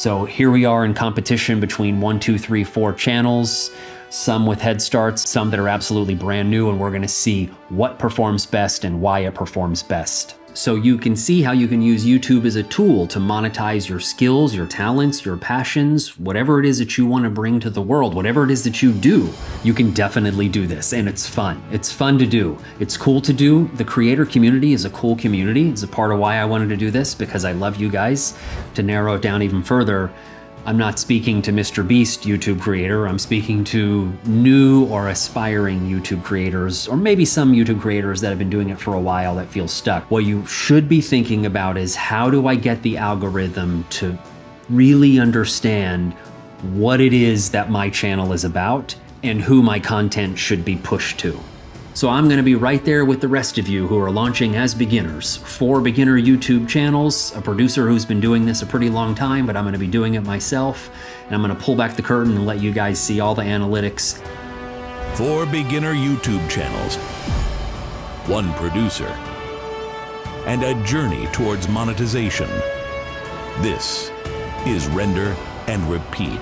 So here we are in competition between 1, 2, 3, 4 channels, some with head starts, some that are absolutely brand new, and we're gonna see what performs best and why it performs best. So you can see how you can use YouTube as a tool to monetize your skills, your talents, your passions, whatever it is that you want to bring to the world, whatever it is that you do, you can definitely do this, and it's fun. It's fun to do. It's cool to do. The creator community is a cool community. It's a part of why I wanted to do this, because I love you guys. To narrow it down even further, I'm not speaking to Mr. Beast YouTube creator, I'm speaking to new or aspiring YouTube creators, or maybe some YouTube creators that have been doing it for a while that feel stuck. What you should be thinking about is, how do I get the algorithm to really understand what it is that my channel is about and who my content should be pushed to? So I'm gonna be right there with the rest of you who are launching as beginners. 4 beginner YouTube channels, a producer who's been doing this a pretty long time, but I'm gonna be doing it myself. And I'm gonna pull back the curtain and let you guys see all the analytics. 4 beginner YouTube channels, 1 producer, and a journey towards monetization. This is Render and Repeat.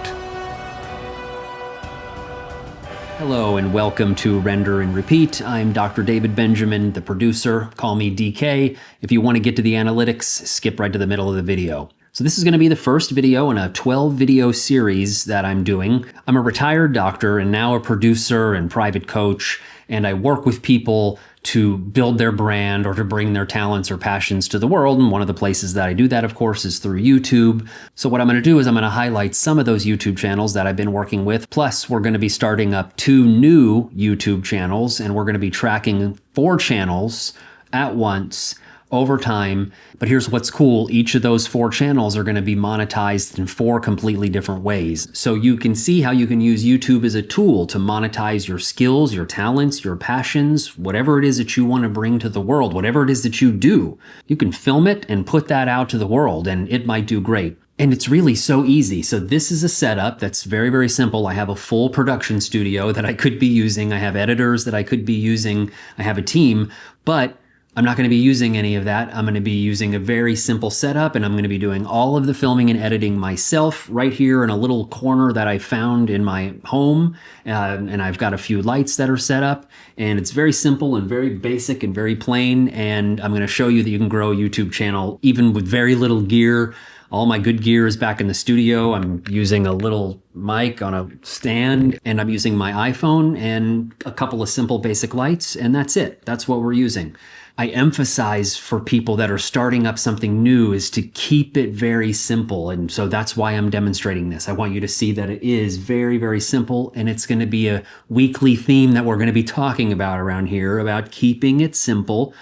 Hello and welcome to Render and Repeat. I'm Dr. David Benjamin, the producer. Call me DK. If you want to get to the analytics, skip right to the middle of the video. So this is going to be the first video in a 12 video series that I'm doing. I'm a retired doctor and now a producer and private coach, and I work with people to build their brand or to bring their talents or passions to the world. And one of the places that I do that, of course, is through YouTube. So what I'm going to do is I'm going to highlight some of those YouTube channels that I've been working with. Plus, we're going to be starting up 2 new YouTube channels, and we're going to be tracking 4 channels at once over time. But here's what's cool. Each of those 4 channels are going to be monetized in 4 completely different ways. So you can see how you can use YouTube as a tool to monetize your skills, your talents, your passions, whatever it is that you want to bring to the world, whatever it is that you do. You can film it and put that out to the world, and it might do great. And it's really so easy. So this is a setup that's very, very simple. I have a full production studio that I could be using. I have editors that I could be using. I have a team, but I'm not going to be using any of that. I'm going to be using a very simple setup, and I'm going to be doing all of the filming and editing myself right here in a little corner that I found in my home. And I've got a few lights that are set up, and it's very simple and very basic and very plain. And I'm going to show you that you can grow a YouTube channel even with very little gear. All my good gear is back in the studio. I'm using a little mic on a stand, and I'm using my iPhone and a couple of simple basic lights, and that's it. That's what we're using. I emphasize for people that are starting up something new is to keep it very simple. And so that's why I'm demonstrating this. I want you to see that it is very, very simple, and it's going to be a weekly theme that we're going to be talking about around here, about keeping it simple.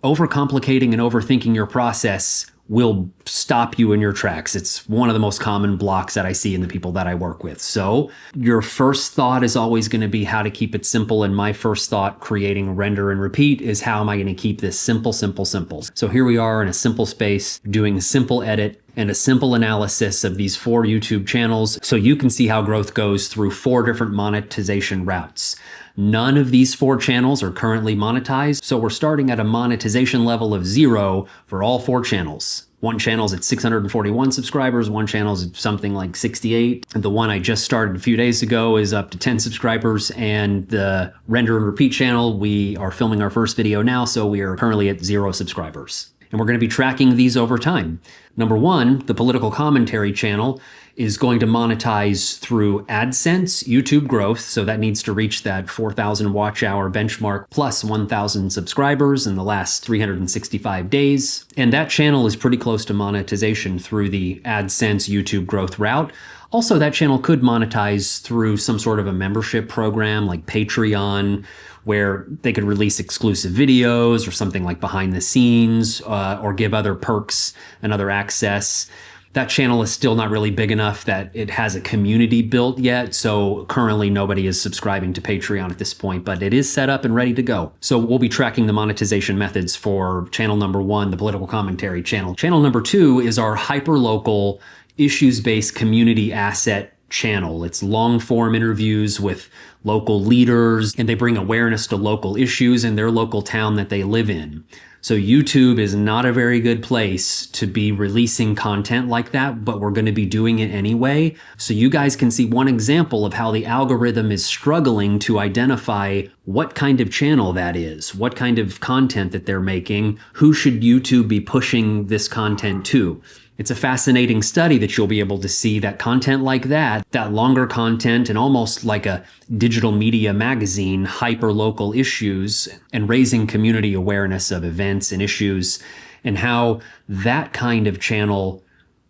Overcomplicating and overthinking your process will stop you in your tracks. It's one of the most common blocks that I see in the people that I work with. So your first thought is always going to be how to keep it simple. And my first thought, creating Render and Repeat, is how am I going to keep this simple, simple, simple? So here we are in a simple space doing a simple edit and a simple analysis of these 4 YouTube channels, so you can see how growth goes through 4 different monetization routes. None of these 4 channels are currently monetized, so we're starting at a monetization level of 0 for all 4 channels. One channel's at 641 subscribers, one channel's at something like 68. The one I just started a few days ago is up to 10 subscribers, and the Render and Repeat channel, we are filming our first video now, so we are currently at 0 subscribers. And we're going to be tracking these over time. Number 1, the political commentary channel is going to monetize through AdSense, YouTube growth, so that needs to reach that 4,000 watch hour benchmark plus 1,000 subscribers in the last 365 days. And that channel is pretty close to monetization through the AdSense YouTube growth route. Also, that channel could monetize through some sort of a membership program like Patreon, where they could release exclusive videos or something like behind the scenes, or give other perks and other access. That channel is still not really big enough that it has a community built yet, so currently nobody is subscribing to Patreon at this point, but it is set up and ready to go. So we'll be tracking the monetization methods for channel number 1, the political commentary channel. Channel number 2 is our hyperlocal issues-based community asset channel. It's long-form interviews with local leaders, and they bring awareness to local issues in their local town that they live in. So YouTube is not a very good place to be releasing content like that, but we're going to be doing it anyway. So you guys can see one example of how the algorithm is struggling to identify what kind of channel that is, what kind of content that they're making, who should YouTube be pushing this content to. It's a fascinating study that you'll be able to see that content like that longer content and almost like a digital media magazine, hyperlocal issues and raising community awareness of events and issues, and how that kind of channel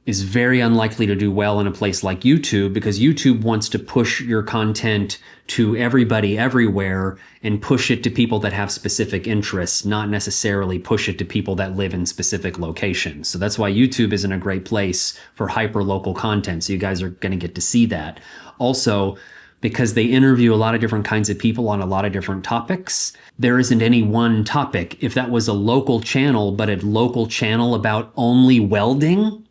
is very unlikely to do well in a place like YouTube, because YouTube wants to push your content to everybody everywhere and push it to people that have specific interests, not necessarily push it to people that live in specific locations. So that's why YouTube isn't a great place for hyperlocal content. So you guys are going to get to see that. Also, because they interview a lot of different kinds of people on a lot of different topics, there isn't any one topic. If that was a local channel, but a local channel about only welding,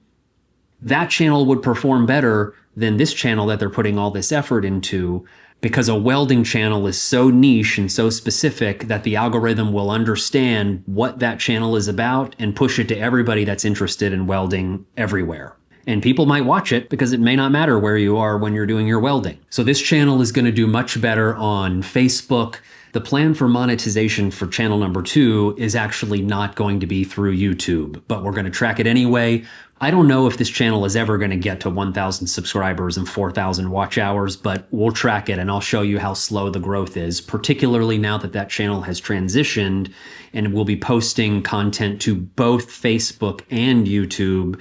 that channel would perform better than this channel that they're putting all this effort into, because a welding channel is so niche and so specific that the algorithm will understand what that channel is about and push it to everybody that's interested in welding everywhere. And people might watch it because it may not matter where you are when you're doing your welding. So this channel is going to do much better on Facebook. The plan for monetization for channel number 2 is actually not going to be through YouTube, but we're going to track it anyway. I don't know if this channel is ever going to get to 1,000 subscribers and 4,000 watch hours, but we'll track it and I'll show you how slow the growth is, particularly now that that channel has transitioned and we'll be posting content to both Facebook and YouTube.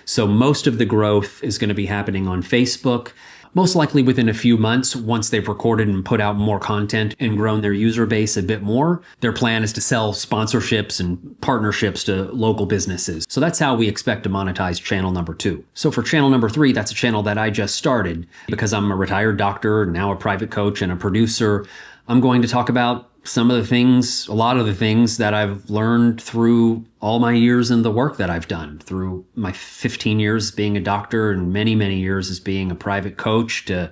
So most of the growth is going to be happening on Facebook, most likely within a few months once they've recorded and put out more content and grown their user base a bit more. Their plan is to sell sponsorships and partnerships to local businesses. So that's how we expect to monetize channel number 2. So for channel number 3, that's a channel that I just started because I'm a retired doctor, now a private coach and a producer. I'm going to talk about some of the things, a lot of the things that I've learned through all my years in the work that I've done, through my 15 years being a doctor and many, many years as being a private coach to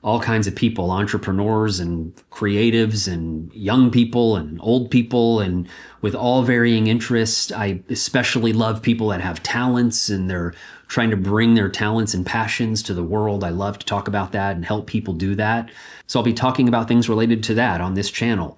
all kinds of people, entrepreneurs and creatives and young people and old people, and with all varying interests. I especially love people that have talents and they're trying to bring their talents and passions to the world. I love to talk about that and help people do that. So I'll be talking about things related to that on this channel.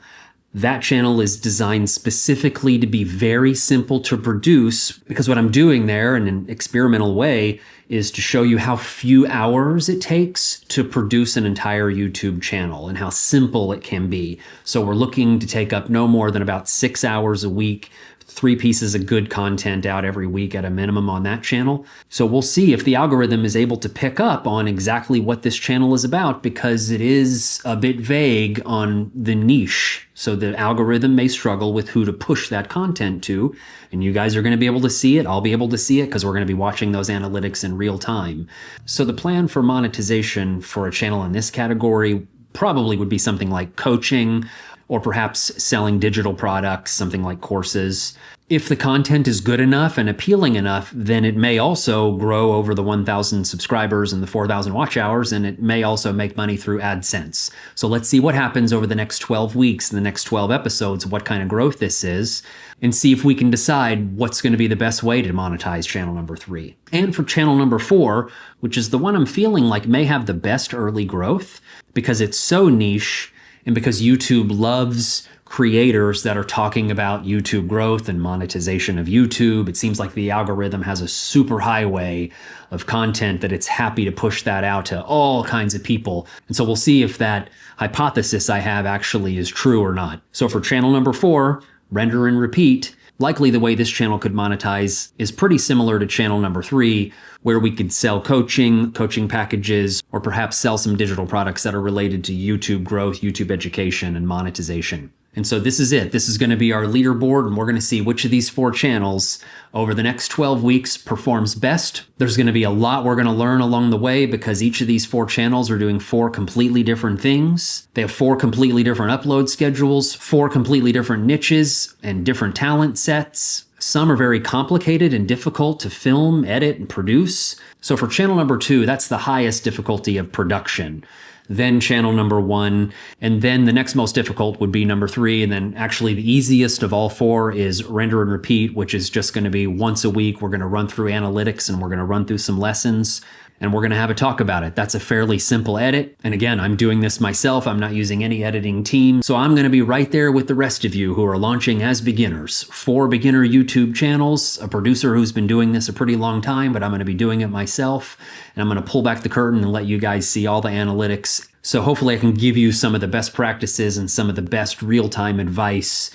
That channel is designed specifically to be very simple to produce, because what I'm doing there in an experimental way is to show you how few hours it takes to produce an entire YouTube channel and how simple it can be. So we're looking to take up no more than about 6 hours a week, 3 pieces of good content out every week at a minimum on that channel. So we'll see if the algorithm is able to pick up on exactly what this channel is about, because it is a bit vague on the niche. So the algorithm may struggle with who to push that content to, and you guys are going to be able to see it. I'll be able to see it because we're going to be watching those analytics in real time. So the plan for monetization for a channel in this category probably would be something like coaching, or perhaps selling digital products, something like courses. If the content is good enough and appealing enough, then it may also grow over the 1,000 subscribers and the 4,000 watch hours, and it may also make money through AdSense. So let's see what happens over the next 12 weeks, the next 12 episodes, what kind of growth this is, and see if we can decide what's going to be the best way to monetize channel number 3. And for channel number 4, which is the one I'm feeling like may have the best early growth, because it's so niche, and because YouTube loves creators that are talking about YouTube growth and monetization of YouTube. It seems like the algorithm has a super highway of content that it's happy to push that out to all kinds of people. And so we'll see if that hypothesis I have actually is true or not. So for channel number 4, render and repeat, likely the way this channel could monetize is pretty similar to channel number 3, where we could sell coaching packages, or perhaps sell some digital products that are related to YouTube growth, YouTube education, and monetization. And so this is it. This is going to be our leaderboard, and we're going to see which of these 4 channels over the next 12 weeks performs best. There's going to be a lot we're going to learn along the way, because each of these 4 channels are doing 4 completely different things. They have 4 completely different upload schedules, 4 completely different niches, and different talent sets. Some are very complicated and difficult to film, edit, and produce. So for channel number 2, that's the highest difficulty of production. then channel number 1, and then the next most difficult would be number 3, and then actually the easiest of all 4 is render and repeat, which is just going to be once a week. We're going to run through analytics and we're going to run through some lessons and we're going to have a talk about it. That's a fairly simple edit. And again, I'm doing this myself. I'm not using any editing team. So I'm going to be right there with the rest of you who are launching as beginners. 4 beginner YouTube channels, a producer who's been doing this a pretty long time, but I'm going to be doing it myself. And I'm going to pull back the curtain and let you guys see all the analytics. So hopefully I can give you some of the best practices and some of the best real-time advice.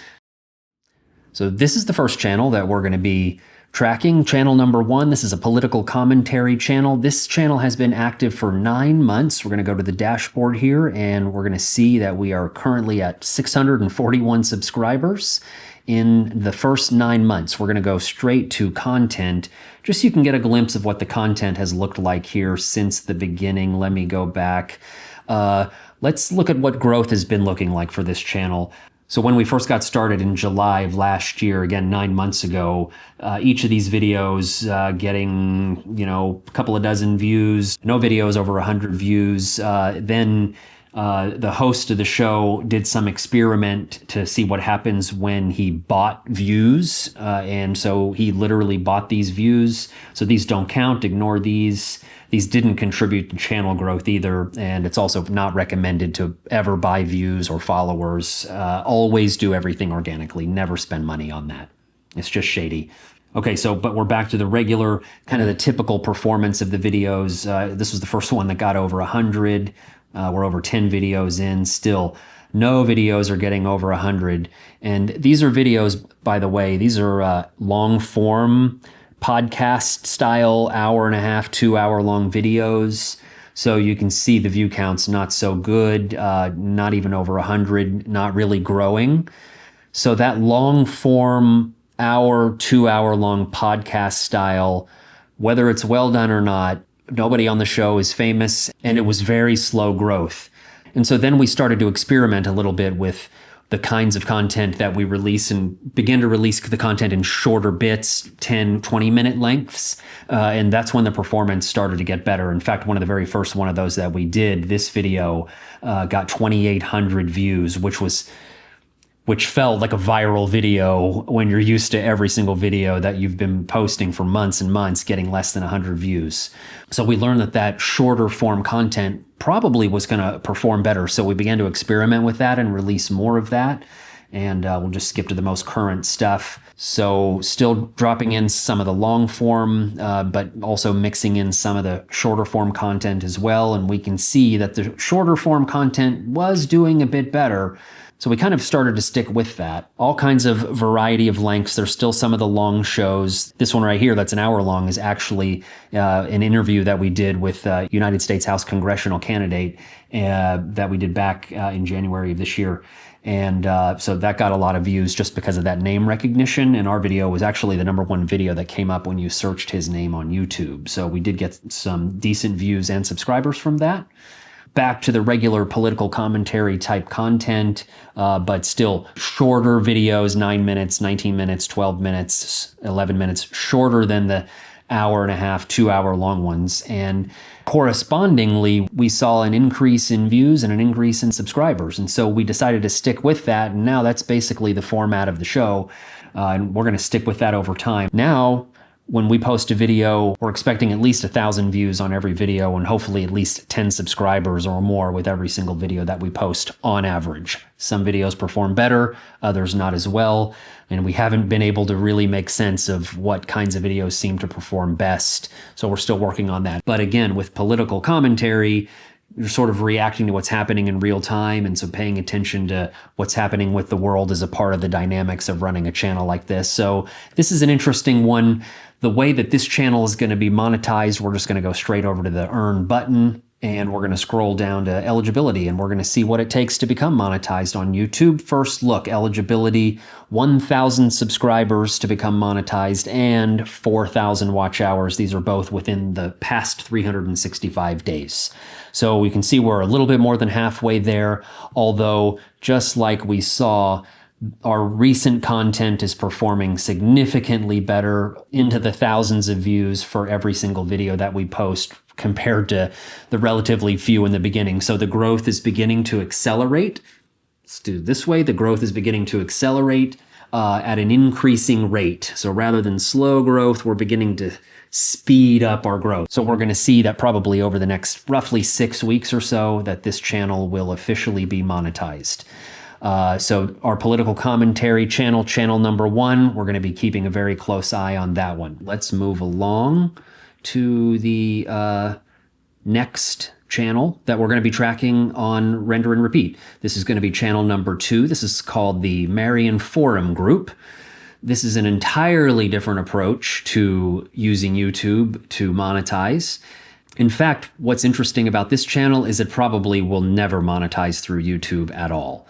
So this is the first channel that we're going to be tracking. Channel number 1, this is a political commentary channel. This channel has been active for 9 months. We're going to go to the dashboard here and we're going to see that we are currently at 641 subscribers in the first 9 months. We're going to go straight to content, just so you can get a glimpse of what the content has looked like here since the beginning. Let me go back. Let's look at what growth has been looking like for this channel. So when we first got started in July of last year, again, 9 months ago, each of these videos getting, a couple of dozen views, no videos over 100 views. Then the host of the show did some experiment to see what happens when he bought views. And so he literally bought these views. So these don't count, ignore these. These didn't contribute to channel growth either, and it's also not recommended to ever buy views or followers. Always do everything organically, never spend money on that. It's just shady. Okay, but we're back to the regular, kind of the typical performance of the videos. This was the first one that got over 100. We're over 10 videos in, still no videos are getting over 100. And these are videos, by the way, these are long form podcast style, 1.5 to 2 hour long videos. So you can see the view counts not so good, not even over 100, not really growing. So that long form 2 hour long podcast style, whether it's well done or not, nobody on the show is famous, and it was very slow growth. And so then we started to experiment a little bit with the kinds of content that we release and begin to release the content in shorter bits, 10, 20-minute lengths. And that's when the performance started to get better. In fact, one of the very first one of those that we did, this video got 2,800 views, which felt like a viral video when you're used to every single video that you've been posting for months and months getting less than 100 views. So we learned that shorter form content probably was going to perform better. So we began to experiment with that and release more of that. And we'll just skip to the most current stuff. So still dropping in some of the long form, but also mixing in some of the shorter form content as well. And we can see that the shorter form content was doing a bit better. So we kind of started to stick with that. All kinds of variety of lengths. There's still some of the long shows. This one right here that's an hour long is actually an interview that we did with a United States House congressional candidate that we did back in January of this year. And so that got a lot of views just because of that name recognition. And our video was actually the #1 video that came up when you searched his name on YouTube. So we did get some decent views and subscribers from that. Back to the regular political commentary type content, but still shorter videos, 9 minutes, 19 minutes, 12 minutes, 11 minutes, shorter than the 1.5, 2 hour long ones. And correspondingly, we saw an increase in views and an increase in subscribers. And so we decided to stick with that. And now that's basically the format of the show. And we're going to stick with that over time. Now, when we post a video, we're expecting at least 1,000 views on every video and hopefully at least 10 subscribers or more with every single video that we post on average. Some videos perform better, others not as well, and we haven't been able to really make sense of what kinds of videos seem to perform best. So we're still working on that. But again, with political commentary, you're sort of reacting to what's happening in real time. And so paying attention to what's happening with the world is a part of the dynamics of running a channel like this. So this is an interesting one. The way that this channel is going to be monetized, we're just going to go straight over to the earn button and we're going to scroll down to eligibility and we're going to see what it takes to become monetized on YouTube. First look, eligibility, 1,000 subscribers to become monetized and 4,000 watch hours. These are both within the past 365 days. So we can see we're a little bit more than halfway there, although just like we saw, our recent content is performing significantly better into the thousands of views for every single video that we post compared to the relatively few in the beginning. So the growth is beginning to accelerate. Let's do it this way. The growth is beginning to accelerate at an increasing rate. So rather than slow growth, we're beginning to speed up our growth. So we're going to see that probably over the next roughly 6 weeks or so that this channel will officially be monetized. So our political commentary channel number 1, we're going to be keeping a very close eye on that one. Let's move along to the next channel that we're going to be tracking on Render and Repeat. This is going to be channel number 2. This is called the Marion Forum Group. This is an entirely different approach to using YouTube to monetize. In fact, what's interesting about this channel is it probably will never monetize through YouTube at all.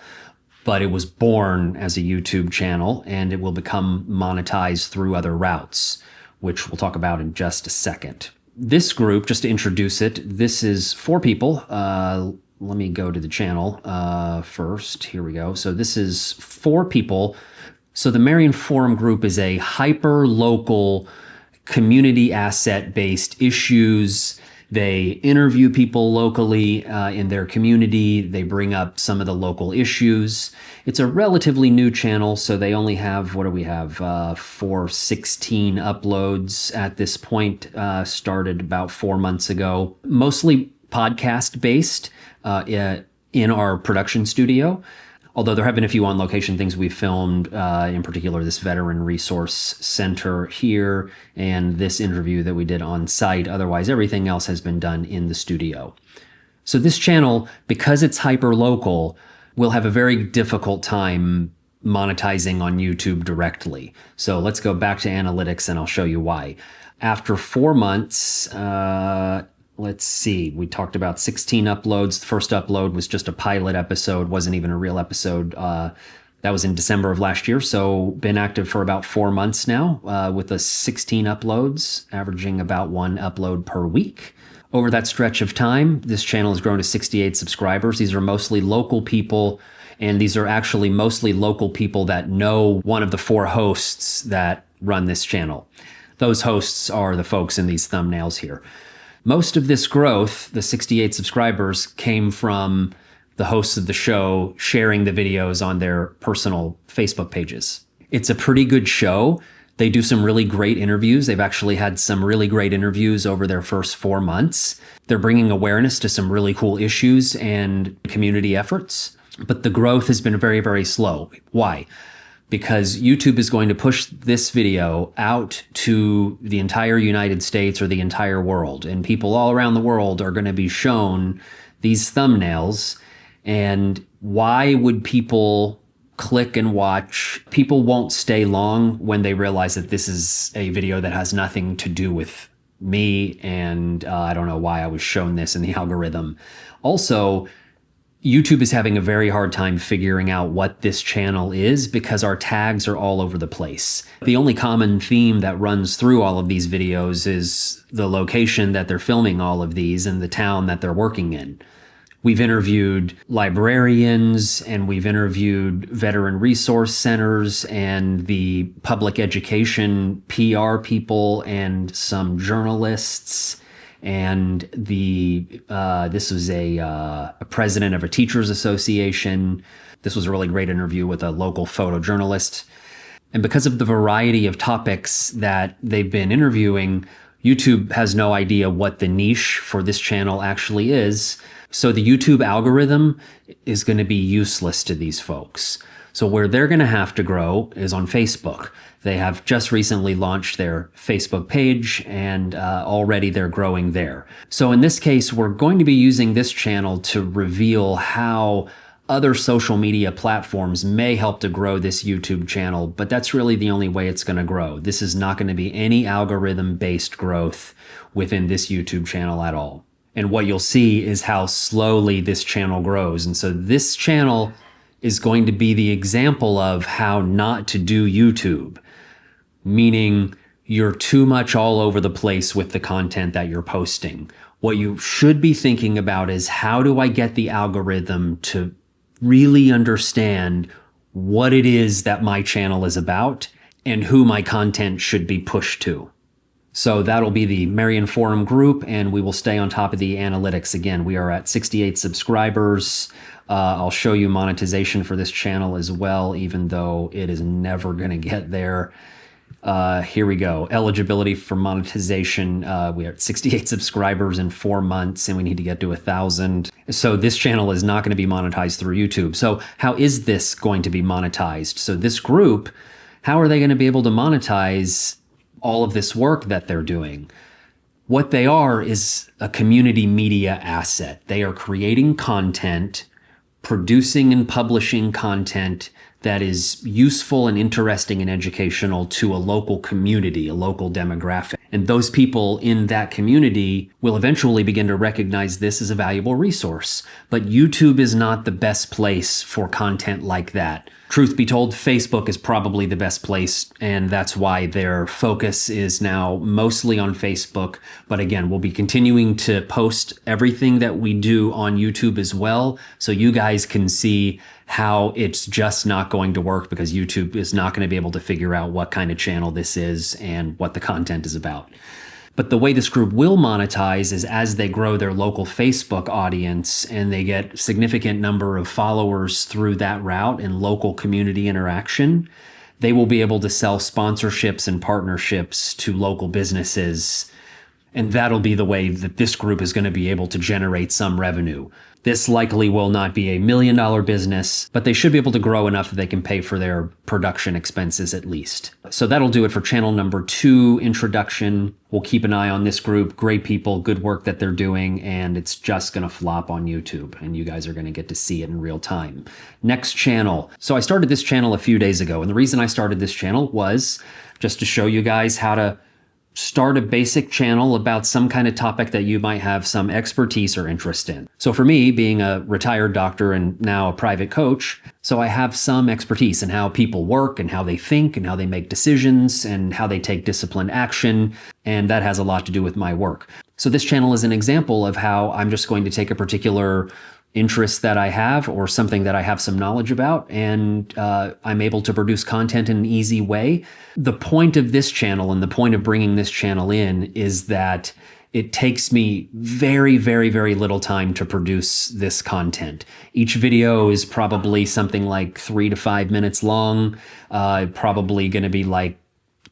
But it was born as a YouTube channel and it will become monetized through other routes, which we'll talk about in just a second. This group, just to introduce it, this is 4 people. Let me go to the channel first. Here we go. So this is 4 people. So the Marion Forum Group is a hyper-local community asset-based issues. They interview people locally in their community. They bring up some of the local issues. It's a relatively new channel, so they only have, what do we have, 416 uploads at this point, started about 4 months ago. Mostly podcast-based in our production studio. Although there have been a few on-location things we filmed, in particular this Veteran Resource Center here and this interview that we did on site. Otherwise, everything else has been done in the studio. So this channel, because it's hyper-local, will have a very difficult time monetizing on YouTube directly. So let's go back to analytics and I'll show you why. After 4 months, let's see, we talked about 16 uploads. The first upload was just a pilot episode, wasn't even a real episode. That was in December of last year. So been active for about 4 months now with the 16 uploads, averaging about 1 upload per week. Over that stretch of time, this channel has grown to 68 subscribers. These are mostly local people, and these are actually mostly local people that know one of the 4 hosts that run this channel. Those hosts are the folks in these thumbnails here. Most of this growth, the 68 subscribers, came from the hosts of the show sharing the videos on their personal Facebook pages. It's a pretty good show. They do some really great interviews. They've actually had some really great interviews over their first 4 months. They're bringing awareness to some really cool issues and community efforts. But the growth has been very, very slow. Why? Because YouTube is going to push this video out to the entire United States or the entire world. And people all around the world are going to be shown these thumbnails. And why would people click and watch? People won't stay long when they realize that this is a video that has nothing to do with me. And I don't know why I was shown this in the algorithm. Also, YouTube is having a very hard time figuring out what this channel is because our tags are all over the place. The only common theme that runs through all of these videos is the location that they're filming all of these and the town that they're working in. We've interviewed librarians and we've interviewed veteran resource centers and the public education PR people and some journalists. And this was a president of a teachers association. This was a really great interview with a local photojournalist. And because of the variety of topics that they've been interviewing, YouTube has no idea what the niche for this channel actually is. So the YouTube algorithm is going to be useless to these folks. So where they're going to have to grow is on Facebook. They have just recently launched their Facebook page and already they're growing there. So in this case, we're going to be using this channel to reveal how other social media platforms may help to grow this YouTube channel, but that's really the only way it's going to grow. This is not going to be any algorithm-based growth within this YouTube channel at all. And what you'll see is how slowly this channel grows. And so this channel is going to be the example of how not to do YouTube, meaning you're too much all over the place with the content that you're posting. What you should be thinking about is how do I get the algorithm to really understand what it is that my channel is about and who my content should be pushed to. So that'll be the Marion Forum Group, and we will stay on top of the analytics. Again, we are at 68 subscribers. I'll show you monetization for this channel as well, even though it is never going to get there. Here we go. Eligibility for monetization. We are at 68 subscribers in 4 months, and we need to get to 1,000. So this channel is not going to be monetized through YouTube. So how is this going to be monetized? So this group, how are they going to be able to monetize all of this work that they're doing? What they are is a community media asset. They are creating content, producing and publishing content that is useful and interesting and educational to a local community, a local demographic. And those people in that community will eventually begin to recognize this as a valuable resource. But YouTube is not the best place for content like that. Truth be told, Facebook is probably the best place, and that's why their focus is now mostly on Facebook. But again, we'll be continuing to post everything that we do on YouTube as well, so you guys can see how it's just not going to work, because YouTube is not going to be able to figure out what kind of channel this is and what the content is about. But the way this group will monetize is as they grow their local Facebook audience and they get significant number of followers through that route and local community interaction, they will be able to sell sponsorships and partnerships to local businesses. And that'll be the way that this group is going to be able to generate some revenue. This likely will not be a $1 million business, but they should be able to grow enough that they can pay for their production expenses at least. So that'll do it for channel number 2 introduction. We'll keep an eye on this group. Great people, good work that they're doing, and it's just going to flop on YouTube, and you guys are going to get to see it in real time. Next channel. So I started this channel a few days ago, and the reason I started this channel was just to show you guys how to start a basic channel about some kind of topic that you might have some expertise or interest in. So for me, being a retired doctor and now a private coach, so I have some expertise in how people work and how they think and how they make decisions and how they take disciplined action. And that has a lot to do with my work. So this channel is an example of how I'm just going to take a particular interest that I have or something that I have some knowledge about, and I'm able to produce content in an easy way. The point of this channel and the point of bringing this channel in is that it takes me very, very, very little time to produce this content. Each video is probably something like 3 to 5 minutes long, probably going to be like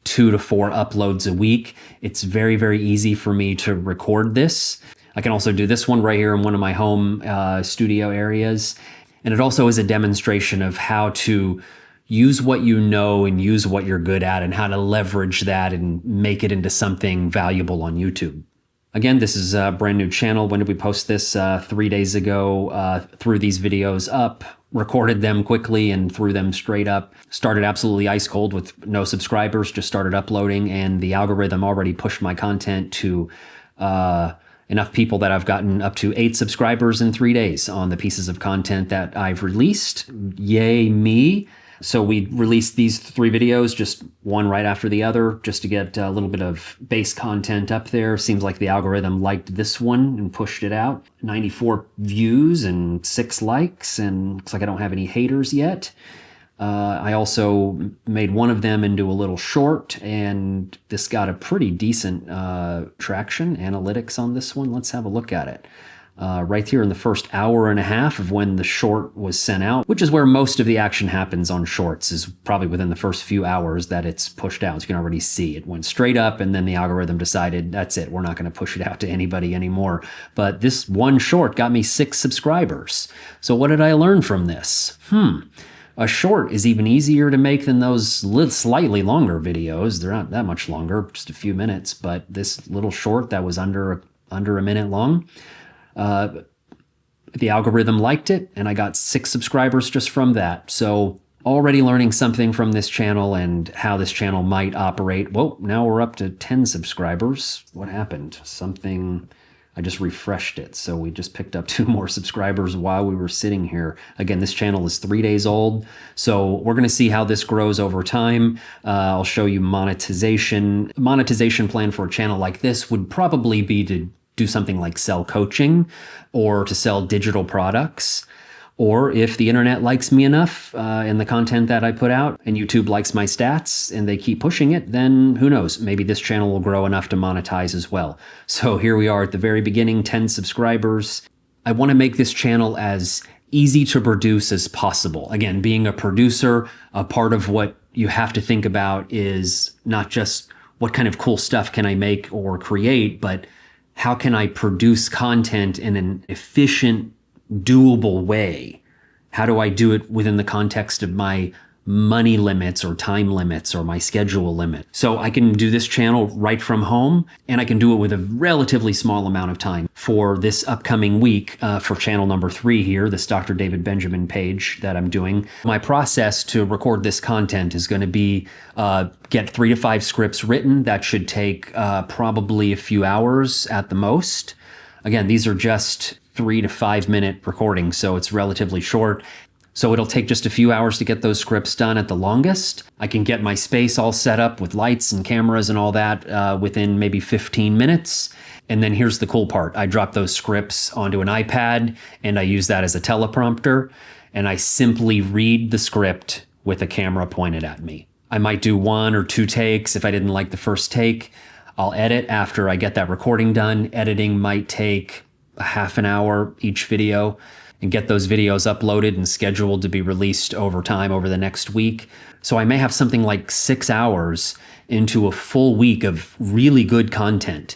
2 to 4 uploads a week. It's very, very easy for me to record this. I can also do this one right here in one of my home studio areas. And it also is a demonstration of how to use what you know and use what you're good at and how to leverage that and make it into something valuable on YouTube. Again, this is a brand new channel. When did we post this? 3 days ago. Threw these videos up, recorded them quickly and threw them straight up. Started absolutely ice cold with no subscribers, just started uploading, and the algorithm already pushed my content to enough people that I've gotten up to 8 subscribers in 3 days on the pieces of content that I've released. Yay me. So we released these 3 videos, just one right after the other, just to get a little bit of base content up there. Seems like the algorithm liked this one and pushed it out. 94 views and 6 likes, and looks like I don't have any haters yet. I also made one of them into a little short, and this got a pretty decent traction, analytics on this one. Let's have a look at it. Right here in the first hour and a half of when the short was sent out, which is where most of the action happens on shorts, is probably within the first few hours that it's pushed out. So you can already see it went straight up, and then the algorithm decided, that's it, we're not going to push it out to anybody anymore. But this one short got me 6 subscribers. So what did I learn from this? A short is even easier to make than those slightly longer videos. They're not that much longer, just a few minutes, but this little short that was under a minute long, the algorithm liked it, and I got 6 subscribers just from that. So already learning something from this channel and how this channel might operate. Whoa, now we're up to 10 subscribers. What happened? I just refreshed it. So we just picked up 2 more subscribers while we were sitting here. Again, this channel is 3 days old. So we're going to see how this grows over time. I'll show you monetization. Monetization plan for a channel like this would probably be to do something like sell coaching or to sell digital products. Or if the internet likes me enough and the content that I put out, and YouTube likes my stats and they keep pushing it, then who knows? Maybe this channel will grow enough to monetize as well. So here we are at the very beginning, 10 subscribers. I want to make this channel as easy to produce as possible. Again, being a producer, a part of what you have to think about is not just what kind of cool stuff can I make or create, but how can I produce content in an efficient, doable way? How do I do it within the context of my money limits or time limits or my schedule limit? So I can do this channel right from home, and I can do it with a relatively small amount of time. For this upcoming week, for channel number 3 here, this Dr. David Benjamin page that I'm doing, my process to record this content is going to be get 3 to 5 scripts written. That should take probably a few hours at the most. Again, these are just 3 to 5 minute recordings, so it's relatively short. So it'll take just a few hours to get those scripts done at the longest. I can get my space all set up with lights and cameras and all that within maybe 15 minutes. And then here's the cool part. I drop those scripts onto an iPad and I use that as a teleprompter, and I simply read the script with a camera pointed at me. I might do 1 or 2 takes if I didn't like the first take. I'll edit after I get that recording done. Editing might take a half an hour each video, and get those videos uploaded and scheduled to be released over time over the next week. So I may have something like 6 hours into a full week of really good content.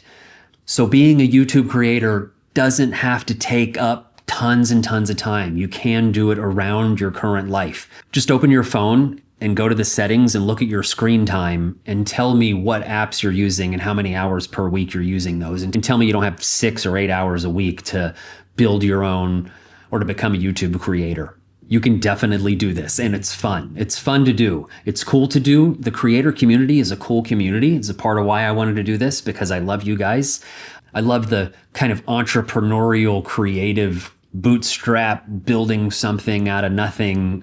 So being a YouTube creator doesn't have to take up tons and tons of time. You can do it around your current life. Just open your phone and go to the settings and look at your screen time and tell me what apps you're using and how many hours per week you're using those. And tell me you don't have 6 or 8 hours a week to build your own or to become a YouTube creator. You can definitely do this, and it's fun. It's fun to do. It's cool to do. The creator community is a cool community. It's a part of why I wanted to do this, because I love you guys. I love the kind of entrepreneurial, creative, bootstrap, building something out of nothing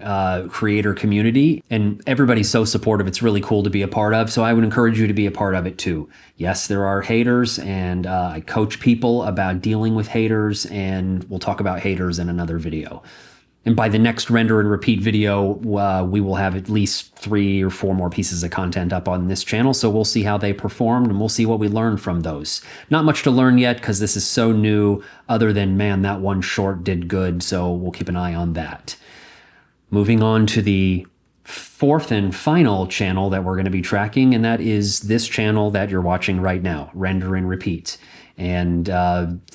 creator community. And everybody's so supportive. It's really cool to be a part of. So I would encourage you to be a part of it too. Yes, there are haters, and I coach people about dealing with haters, and we'll talk about haters in another video. And by the next render and repeat video, we will have at least 3 or 4 more pieces of content up on this channel. So we'll see how they performed, and we'll see what we learned from those. Not much to learn yet, because this is so new, other than, man, that one short did good. So we'll keep an eye on that. Moving on to the 4th and final channel that we're going to be tracking, and that is this channel that you're watching right now, Render and Repeat. And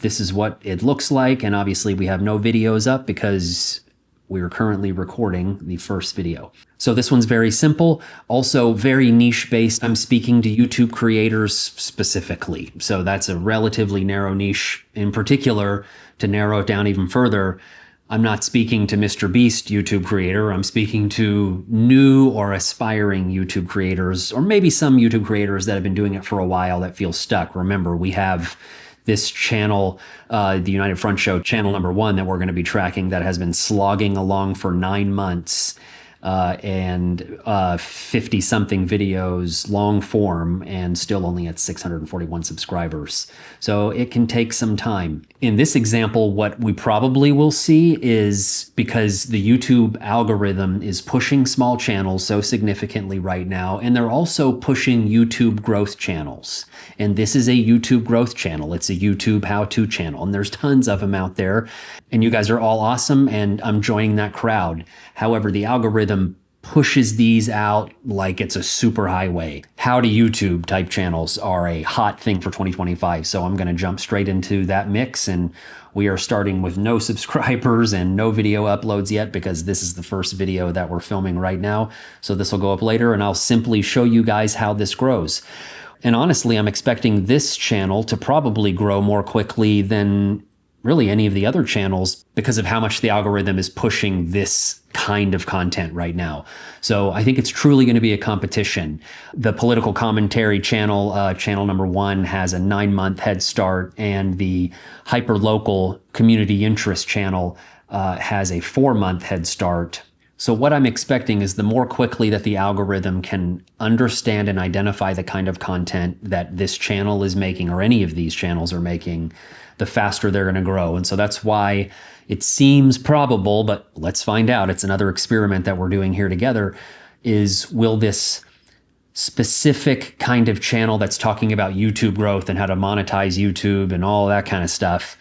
this is what it looks like. And obviously we have no videos up because we are currently recording the first video. So this one's very simple, also very niche based. I'm speaking to YouTube creators specifically. So that's a relatively narrow niche. In particular, to narrow it down even further, I'm not speaking to Mr. Beast YouTube creator. I'm speaking to new or aspiring YouTube creators, or maybe some YouTube creators that have been doing it for a while that feel stuck. Remember, we have this channel, the United Front Show, channel number 1, that we're going to be tracking, that has been slogging along for 9 months and 50-something videos, long form, and still only at 641 subscribers. So it can take some time. In this example, what we probably will see is, because the YouTube algorithm is pushing small channels so significantly right now, and they're also pushing YouTube growth channels. And this is a YouTube growth channel. It's a YouTube how-to channel, and there's tons of them out there. And you guys are all awesome, and I'm joining that crowd. However, the algorithm pushes these out like it's a super highway. How to YouTube type channels are a hot thing for 2025. So I'm going to jump straight into that mix, and we are starting with no subscribers and no video uploads yet, because this is the first video that we're filming right now. So this will go up later, and I'll simply show you guys how this grows. And honestly, I'm expecting this channel to probably grow more quickly than really any of the other channels, because of how much the algorithm is pushing this kind of content right now. So I think it's truly going to be a competition. The political commentary channel, channel number 1, has a 9-month head start, and the Hyperlocal community interest channel has a 4-month head start. So what I'm expecting is, the more quickly that the algorithm can understand and identify the kind of content that this channel is making, or any of these channels are making, the faster they're going to grow. And so that's why it seems probable, but let's find out. It's another experiment that we're doing here together, is will this specific kind of channel that's talking about YouTube growth and how to monetize YouTube and all that kind of stuff,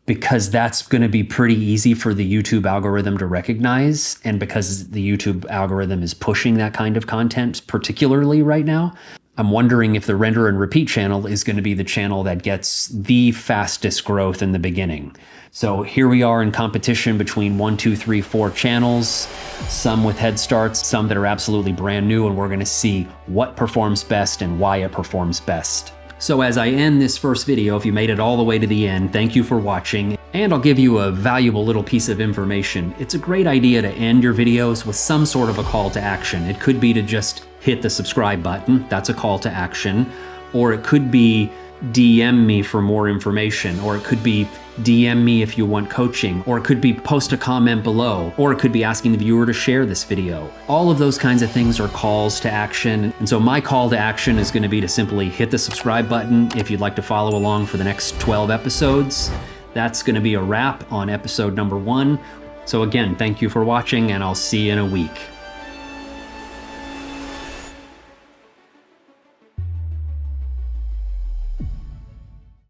because that's going to be pretty easy for the YouTube algorithm to recognize, and because the YouTube algorithm is pushing that kind of content particularly right now, I'm wondering if the render and repeat channel is going to be the channel that gets the fastest growth in the beginning. So here we are in competition between 1, 2, 3, 4 channels, some with head starts, some that are absolutely brand new, and we're going to see what performs best and why it performs best. So as I end this first video, if you made it all the way to the end, thank you for watching, and I'll give you a valuable little piece of information. It's a great idea to end your videos with some sort of a call to action. It could be to just hit the subscribe button, that's a call to action, or it could be DM me for more information, or it could be DM me if you want coaching, or it could be post a comment below, or it could be asking the viewer to share this video. All of those kinds of things are calls to action. And so my call to action is going to be to simply hit the subscribe button if you'd like to follow along for the next 12 episodes. That's going to be a wrap on episode number 1. So again, thank you for watching, and I'll see you in a week.